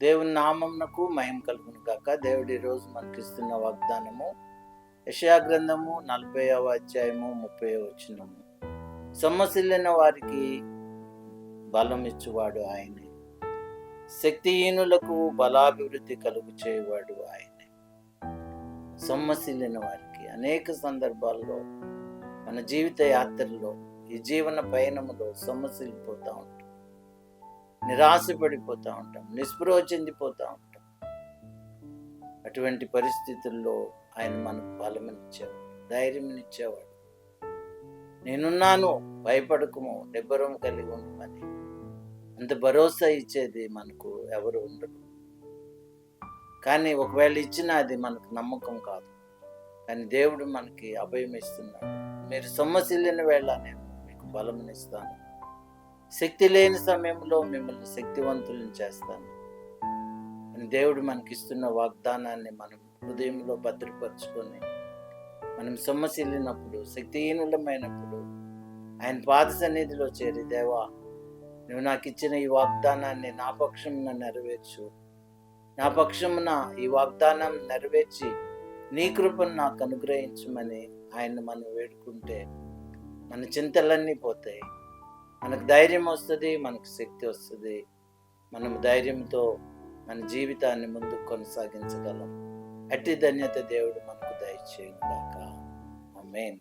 దేవుని నామమునకు మహిమ కలుగును గాక. దేవుడు ఈరోజు మనకిస్తున్న వాగ్దానము యెషయా గ్రంథము 40వ అధ్యాయము 30వ వచనము. సొమ్మసిల్లిన వారికి బలం ఇచ్చువాడు ఆయనే, శక్తిహీనులకు బలాభివృద్ధి కలుగు చేయవాడు ఆయనే. సొమ్మసిల్లిన వారికి అనేక సందర్భాల్లో మన జీవిత యాత్రలో, ఈ జీవన పయనములో సొమ్మసిల్లిపోతూ ఉంటాం, నిరాశపడిపోతూ ఉంటాం, నిస్పృహ చెందిపోతూ ఉంటాం. అటువంటి పరిస్థితుల్లో ఆయన మనకు బలమనిచ్చేవాడు, ధైర్యంనిచ్చేవాడు. నేనున్నాను, భయపడకుము, నిబ్బరం కలిగి ఉండమని అంత భరోసా ఇచ్చేది మనకు ఎవరు ఉండరు. కానీ ఒకవేళ ఇచ్చినా అది మనకు నమ్మకం కాదు. కానీ దేవుడు మనకి అభయం ఇస్తున్నాడు. మీరు సొమ్మసిల్లిన వేళ నేను మీకు బలమునిస్తాను, శక్తి లేని సమయంలో మిమ్మల్ని శక్తివంతులను చేస్తాను అని దేవుడు మనకిస్తున్న వాగ్దానాన్ని మనం హృదయంలో భద్రపరుచుకొని, మనం సొమ్మసిల్లినప్పుడు, శక్తిహీనులమైనప్పుడు ఆయన పాద సన్నిధిలో చేరి, దేవా నువ్వు నాకు ఇచ్చిన ఈ వాగ్దానాన్ని నా పక్షమున నెరవేర్చు, నా పక్షమున ఈ వాగ్దానం నెరవేర్చి నీ కృపను నాకు అనుగ్రహించమని ఆయన మనం వేడుకుంటే మన చింతలన్నీ పోతాయి, మనకు ధైర్యం వస్తుంది, మనకు శక్తి వస్తుంది. మనం ధైర్యంతో మన జీవితాన్ని ముందుకు కొనసాగించగలం. అట్టి ధన్యత దేవుడు మనకు దయచేయును గాక. ఆమేన్.